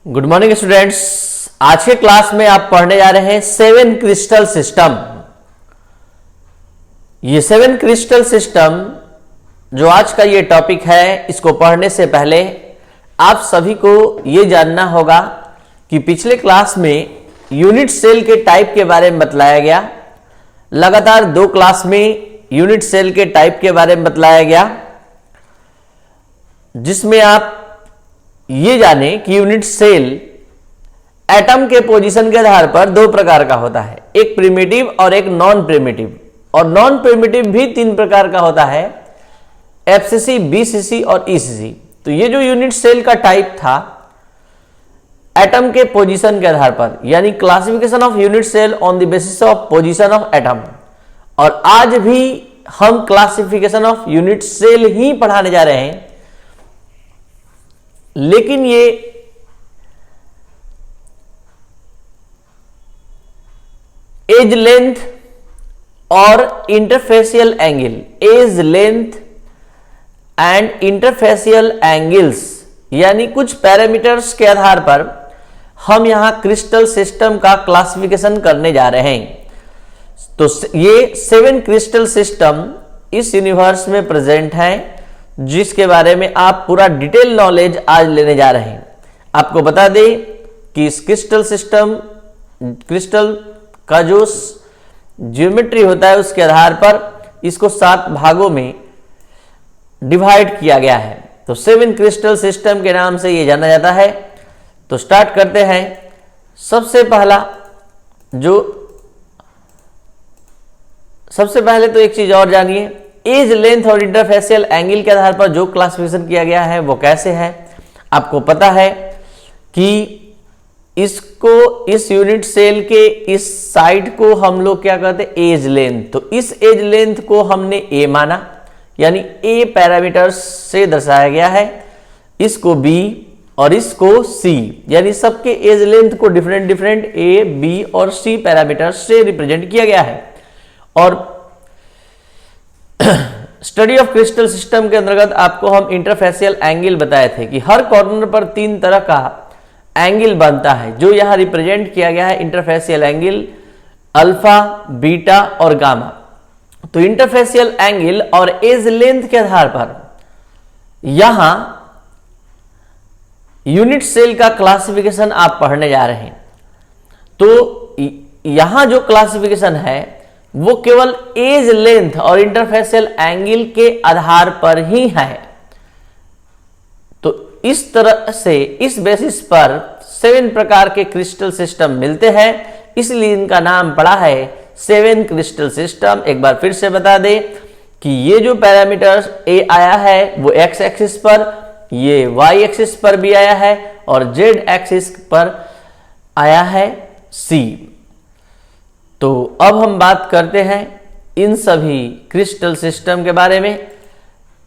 Good morning students. आज के class में आप पढ़ने जा रहे हैं 7 क्रिस्टल सिस्टम। ये 7 क्रिस्टल सिस्टम जो आज का ये टॉपिक है, इसको पढ़ने से पहले आप सभी को ये जानना होगा कि पिछले क्लास में यूनिट सेल के टाइप के बारे में बतलाया गया। लगातार 2 क्लास में यूनिट सेल के टाइप के बारे में बतलाया गया, जिसमें आप ये जाने कि यूनिट सेल एटम के पोजीशन के आधार पर 2 प्रकार का होता है, एक प्रिमिटिव और एक नॉन प्रिमिटिव। और नॉन प्रिमिटिव भी 3 प्रकार का होता है, एफसीसी, बीसीसी और ईसीसी। तो ये जो यूनिट सेल का टाइप था एटम के पोजीशन के आधार पर, यानी classification of unit cell on the basis of position of atom. और आज भी हम क्लासिफिकेशन ऑफ यूनिट सेल ही पढ़ाने जा रहे हैं, लेकिन ये एज लेंथ और interfacial angle, edge length and interfacial angles, यानी कुछ पैरामीटर्स के आधार पर हम यहां क्रिस्टल सिस्टम का क्लासिफिकेशन करने जा रहे हैं। तो ये 7 क्रिस्टल सिस्टम इस यूनिवर्स में प्रेजेंट हैं, जिसके बारे में आप पूरा डिटेल नॉलेज आज लेने जा रहे हैं। आपको बता दें कि इस क्रिस्टल सिस्टम, क्रिस्टल का जो ज्योमेट्री होता है उसके आधार पर इसको 7 भागों में डिवाइड किया गया है। तो 7 क्रिस्टल सिस्टम के नाम से ये जाना जाता है। तो स्टार्ट करते हैं। सबसे पहले तो एक चीज और जानिए, एज लेंथ और इंटरफेशियल एंगल के आधार पर जो क्लासिफिकेशन किया गया है वो कैसे है। आपको पता है कि इसको, इस यूनिट सेल के इस साइड को हम लोग क्या कहते हैं, एज लेंथ। तो इस एज लेंथ को हमने ए माना, यानी ए पैरामीटर्स से दर्शाया गया है, इसको बी और इसको सी, यानी सबके एज लेंथ को डिफरेंट ए, बी और सी पैरामीटर्स से रिप्रेजेंट किया गया है। और स्टडी ऑफ क्रिस्टल सिस्टम के अंतर्गत आपको हम इंटरफेशियल एंगल बताए थे कि हर कॉर्नर पर 3 तरह का एंगल बनता है, जो यहां रिप्रेजेंट किया गया है। इंटरफेशियल एंगल अल्फा, बीटा और गामा। तो इंटरफेशियल एंगल और एज लेंथ के आधार पर यहां यूनिट सेल का क्लासिफिकेशन आप पढ़ने जा रहे हैं। तो यहां जो क्लासिफिकेशन है वो केवल एज लेंथ और इंटरफेशियल एंगल के आधार पर ही है। तो इस तरह से, इस बेसिस पर 7 प्रकार के क्रिस्टल सिस्टम मिलते हैं, इसलिए इनका नाम पड़ा है 7 क्रिस्टल सिस्टम। एक बार फिर से बता दें कि ये जो पैरामीटर्स ए आया है वो एक्स एक्सिस पर, ये वाई एक्सिस पर भी आया है और जेड एक्सिस पर आया है सी। तो अब हम बात करते हैं इन सभी क्रिस्टल सिस्टम के बारे में।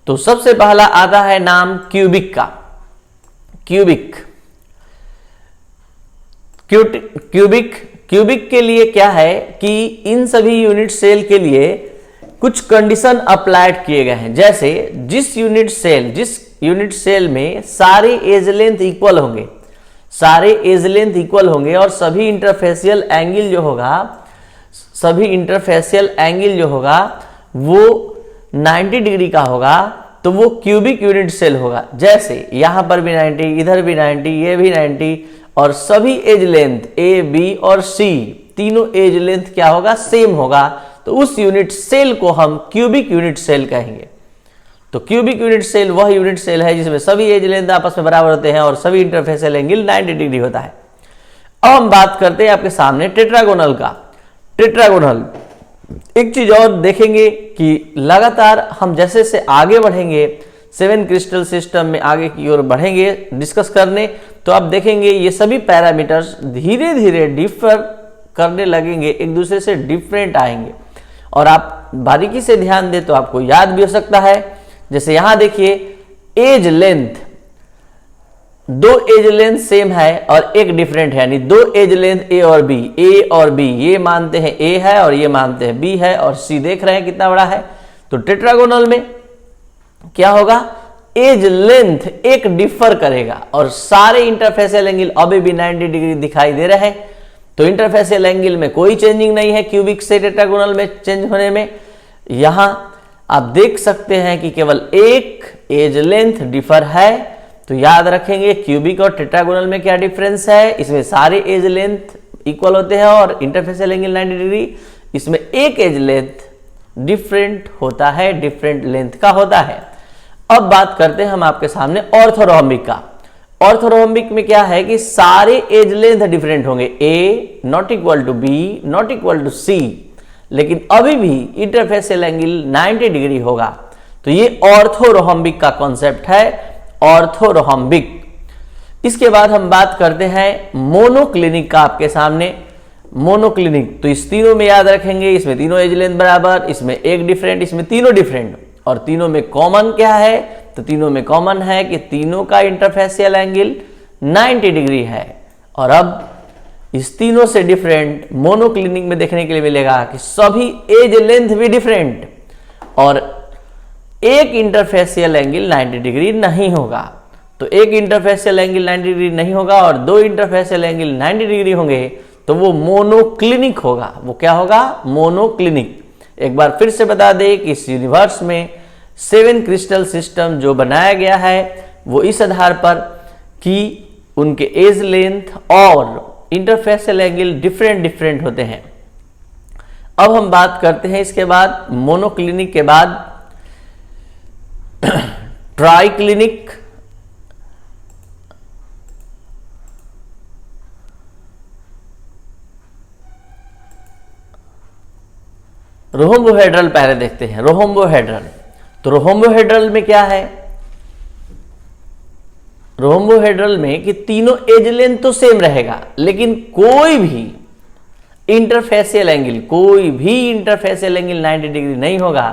तो सबसे पहला आता है नाम क्यूबिक का। क्यूबिक के लिए क्या है कि इन सभी यूनिट सेल के लिए कुछ कंडीशन अप्लाइड किए गए हैं। जैसे जिस यूनिट सेल में सारे एज लेंथ इक्वल होंगे और सभी इंटरफेशियल एंगल जो होगा वो 90 डिग्री का होगा, तो वो क्यूबिक यूनिट सेल होगा। जैसे यहां पर भी 90, इधर भी 90, ये भी 90, और सभी एज लेंथ ए, बी और सी, तीनों एज लेंथ क्या होगा, सेम होगा। तो उस यूनिट सेल को हम क्यूबिक यूनिट सेल कहेंगे। तो क्यूबिक यूनिट सेल वह यूनिट सेल है जिसमें सभी एज लेंथ आपस में बराबर होते हैं और सभी इंटरफेशियल एंगल 90 डिग्री होता है। अब हम बात करते हैं आपके सामने टेट्रागोनल का। टेट्रागोनल, एक चीज और देखेंगे कि लगातार हम जैसे से आगे बढ़ेंगे, 7 क्रिस्टल सिस्टम में आगे की ओर बढ़ेंगे डिस्कस करने, तो आप देखेंगे ये सभी पैरामीटर्स धीरे धीरे डिफर करने लगेंगे, एक दूसरे से डिफरेंट आएंगे। और आप बारीकी से ध्यान दें तो आपको याद भी हो सकता है। जैसे यहां देखिए, edge length, 2 edge length same है और एक डिफरेंट है, यानी 2 एज लेंथ ए और बी, ये मानते हैं ए है और ये मानते हैं बी है, और सी देख रहे हैं कितना बड़ा है। तो टेट्रागोनल में क्या होगा, एज लेंथ एक डिफर करेगा और सारे इंटरफेसियल एंगल अभी भी 90 डिग्री दिखाई दे रहे हैं। तो इंटरफेसियल एंगल में कोई चेंजिंग नहीं है क्यूबिक से टेट्रागोनल में चेंज होने में। यहां आप देख सकते हैं कि केवल एक एज लेंथ डिफर है। तो याद रखेंगे क्यूबिक और टेट्रागोनल में क्या डिफरेंस है, इसमें सारे एज लेंथ इक्वल होते हैं और इंटरफेसियल एंगल 90 डिग्री, इसमें एक एज लेंथ डिफरेंट होता है, डिफरेंट लेंथ का होता है। अब बात करते हैं हम आपके सामने ऑर्थोरोम्बिक का। ऑर्थोरोम्बिक में क्या है कि सारे एज लेंथ डिफरेंट होंगे, A not equal to B not equal to C, लेकिन अभी भी इंटरफेसियल एंगल 90 डिग्री होगा। तो ये ऑर्थोरोम्बिक का कॉन्सेप्ट है, ऑर्थोरोम्बिक। इसके बाद हम बात करते हैं मोनोक्लिनिक का आपके सामने। मोनोक्लिनिक तो इस तीनों में याद रखेंगे, इसमें तीनों एज लेंथ बराबर, इसमें एक डिफरेंट, इसमें तीनों डिफरेंट। और तीनों में कॉमन क्या है, तो तीनों में कॉमन है कि तीनों का इंटरफेसियल एंगल 90 डिग्री है। और अब इस तीनों से डिफरेंट मोनोक्लिनिक में देखने के लिए मिलेगा कि सभी एज लेंथ भी डिफरेंट और एक इंटरफेसियल एंगल 90 डिग्री नहीं होगा। तो एक इंटरफेसियल एंगल 90 डिग्री नहीं होगा और दो इंटरफेसियल एंगल 90 डिग्री होंगे तो वो मोनोक्लिनिक होगा। वो क्या होगा, मोनोक्लिनिक। एक बार फिर से बता दें कि इस यूनिवर्स में 7 क्रिस्टल सिस्टम जो बनाया गया है वो इस आधार पर कि उनके एज लेंथ और इंटरफेसियल एंगल डिफरेंट डिफरेंट होते हैं। अब हम बात करते हैं इसके बाद मोनोक्लिनिक के बाद ट्राइक्लिनिक। रोहोम्बोहेड्रल पहले देखते हैं। रोहोम्बोहेड्रल, तो रोहोम्बोहेड्रल में क्या है, रोहोम्बोहेड्रल में कि तीनों एज लेंथ तो सेम रहेगा लेकिन कोई भी इंटरफेसियल एंगल 90 डिग्री नहीं होगा,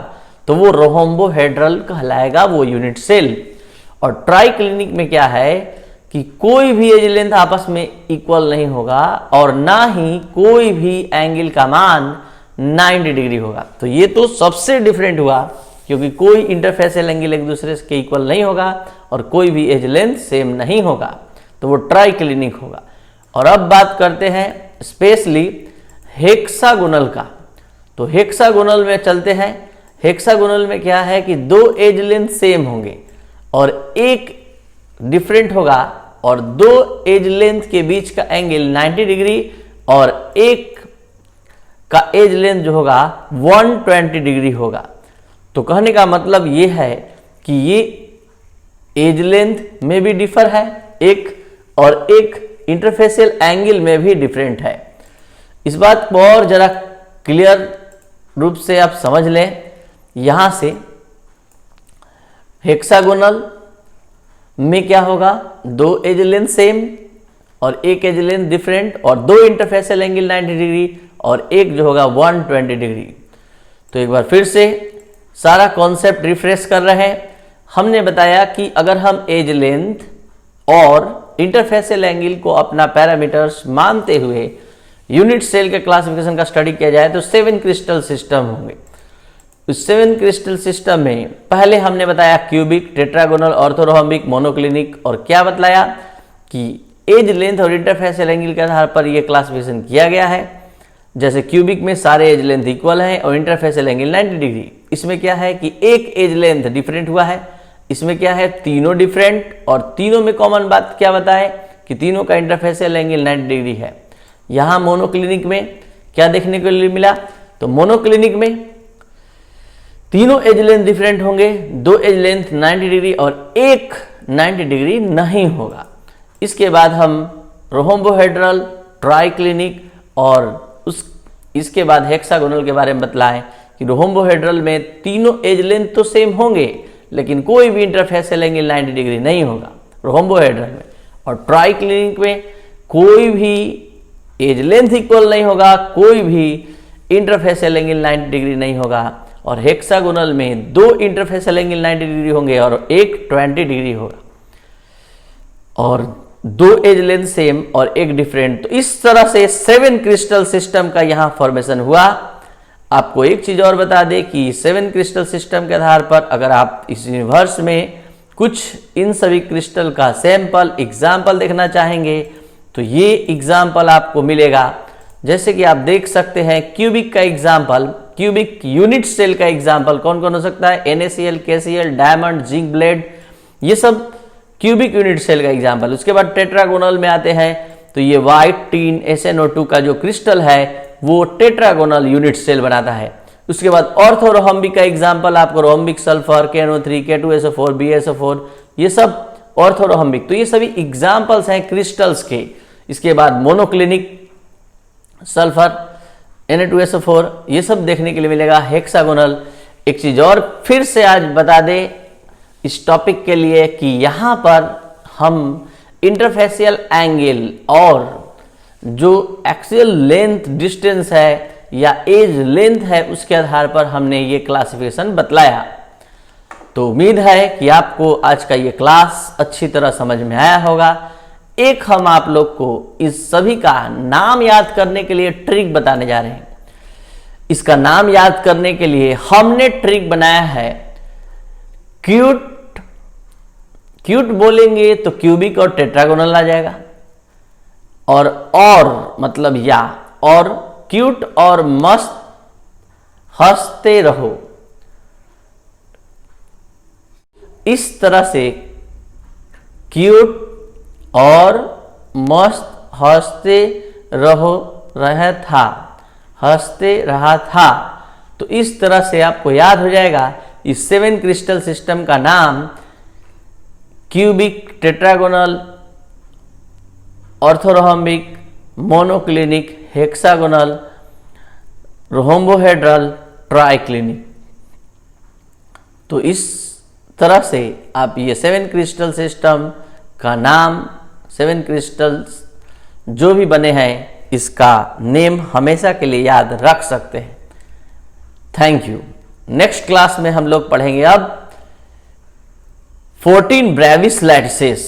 तो वो रोहोम्बोहेड्रल कहलाएगा, वो यूनिट सेल। और ट्राइक्लिनिक में क्या है कि कोई भी एज लेंथ आपस में इक्वल नहीं होगा और ना ही कोई भी एंगल का मान 90 डिग्री होगा। तो ये तो सबसे डिफरेंट हुआ क्योंकि कोई इंटरफेसियल एंगल एक दूसरे के इक्वल नहीं होगा और कोई भी एज लेंथ सेम नहीं होगा, तो वो ट्राइक्लिनिक होगा। और अब बात करते हैं स्पेशली हेक्सागोनल का। तो हेक्सागोनल में चलते हैं। हेक्सागोनल में क्या है कि दो एज लेंथ सेम होंगे और एक डिफरेंट होगा और दो एज लेंथ के बीच का एंगल 90 डिग्री और एक का एज लेंथ जो होगा 120 डिग्री होगा। तो कहने का मतलब ये है कि ये एज लेंथ में भी डिफर है एक और एक इंटरफेसियल एंगल में भी डिफरेंट है। इस बात को और जरा क्लियर रूप से आप समझ लें। यहां से हेक्सागोनल में क्या होगा, दो एज लेंथ सेम और एक एज लेंथ डिफरेंट और दो इंटरफेसियल एंगल 90 डिग्री और एक जो होगा 120 डिग्री। तो एक बार फिर से सारा कॉन्सेप्ट रिफ्रेश कर रहे हैं। हमने बताया कि अगर हम एज लेंथ और इंटरफेसियल एंगल को अपना पैरामीटर्स मानते हुए यूनिट सेल के क्लासिफिकेशन का स्टडी किया जाए तो 7 क्रिस्टल सिस्टम होंगे। इस 7 क्रिस्टल सिस्टम में पहले हमने बताया क्यूबिक, टेट्रागोनल, ऑर्थोरोम्बिक, मोनोक्लिनिक और क्या बतलाया कि एज लेंथ और इंटरफेसियल एंगल के आधार पर यह क्लासिफिकेशन किया गया है। जैसे क्यूबिक में सारे एज लेंथ इक्वल हैं और इंटरफेसियल एंगल 90 डिग्री। इसमें क्या है कि एक एज लेंथ डिफरेंट हुआ है। इसमें क्या है, तीनों डिफरेंट और तीनों में कॉमन बात क्या बताएं कि तीनों का इंटरफेसियल एंगल 90 डिग्री है। यहां मोनोक्लिनिक में क्या देखने को मिला, तो मोनोक्लिनिक में तीनों एज लेंथ डिफरेंट होंगे, दो एज लेंथ 90 डिग्री और एक 90 डिग्री नहीं होगा। इसके बाद हम रोहोम्बोहेड्रल, ट्राइक्लिनिक और इसके बाद हेक्सागोनल के बारे में बतलाएं कि रोहोम्बोहेड्रल में तीनों एज लेंथ तो सेम होंगे लेकिन कोई भी इंटरफेसियल एंगल 90 डिग्री नहीं होगा रोहोम्बोहेड्रल में। और ट्राइक्लिनिक में कोई भी एज लेंथ इक्वल नहीं होगा, कोई भी इंटरफेसियल एंगल 90 डिग्री नहीं होगा। और हेक्सागोनल में दो इंटरफेसियल एंगल 90 डिग्री होंगे और एक 20 डिग्री होगा और दो एज लेंथ सेम और एक डिफरेंट। तो इस तरह से 7 क्रिस्टल सिस्टम का यहां फॉर्मेशन हुआ। आपको एक चीज और बता दें कि 7 क्रिस्टल सिस्टम के आधार पर अगर आप इस यूनिवर्स में कुछ इन सभी क्रिस्टल का सैंपल एग्जाम्पल देखना चाहेंगे तो ये एग्जाम्पल आपको मिलेगा। जैसे कि आप देख सकते हैं क्यूबिक का एग्जाम्पल, क्यूबिक यूनिट सेल का एग्जाम्पल कौन कौन हो सकता है, NaCl, KCl, diamond, zinc blende, ये सब क्यूबिक यूनिट सेल का एग्जाम्पल। उसके बाद टेट्रागोनल में आते हैं तो ये व्हाइट टीन SnO2 का जो क्रिस्टल है वो टेट्रागोनल यूनिट सेल बनाता है। उसके बाद ऑर्थोरोहम्बिक का एग्जाम्पल आपको रोहम्बिक सल्फर, KNO3, K2SO4, BSO4, ये सब ऑर्थोरोहम्बिक। तो ये सभी एग्जाम्पल्स हैं क्रिस्टल्स के। इसके बाद मोनोक्लिनिक सल्फर, Na2SO4, ये सब देखने के लिए मिलेगा। हेक्सागोनल, एक चीज और फिर से आज बता दे इस टॉपिक के लिए कि यहां पर हम इंटरफेसियल एंगल और जो एक्सियल लेंथ डिस्टेंस है या एज लेंथ है उसके आधार पर हमने ये क्लासिफिकेशन बतलाया। तो उम्मीद है कि आपको आज का ये क्लास अच्छी तरह समझ में आया होगा। एक हम आप लोग को इस सभी का नाम याद करने के लिए ट्रिक बताने जा रहे हैं। इसका नाम याद करने के लिए हमने ट्रिक बनाया है क्यूट। क्यूट बोलेंगे तो क्यूबिक और टेट्रागोनल आ जाएगा, और मतलब या, और क्यूट और मस्त हंसते रहो। इस तरह से क्यूट और मस्त हंसते रहो रहा था, हंसते रहा था। तो इस तरह से आपको याद हो जाएगा इस 7 क्रिस्टल सिस्टम का नाम cubic, tetragonal, orthorhombic, monoclinic, hexagonal, rhombohedral, triclinic. तो इस तरह से आप ये 7 क्रिस्टल सिस्टम का नाम, 7 क्रिस्टल्स जो भी बने हैं इसका नेम हमेशा के लिए याद रख सकते हैं। Thank you. नेक्स्ट क्लास में हम लोग पढ़ेंगे अब 14 ब्रेविस लैटिसेस।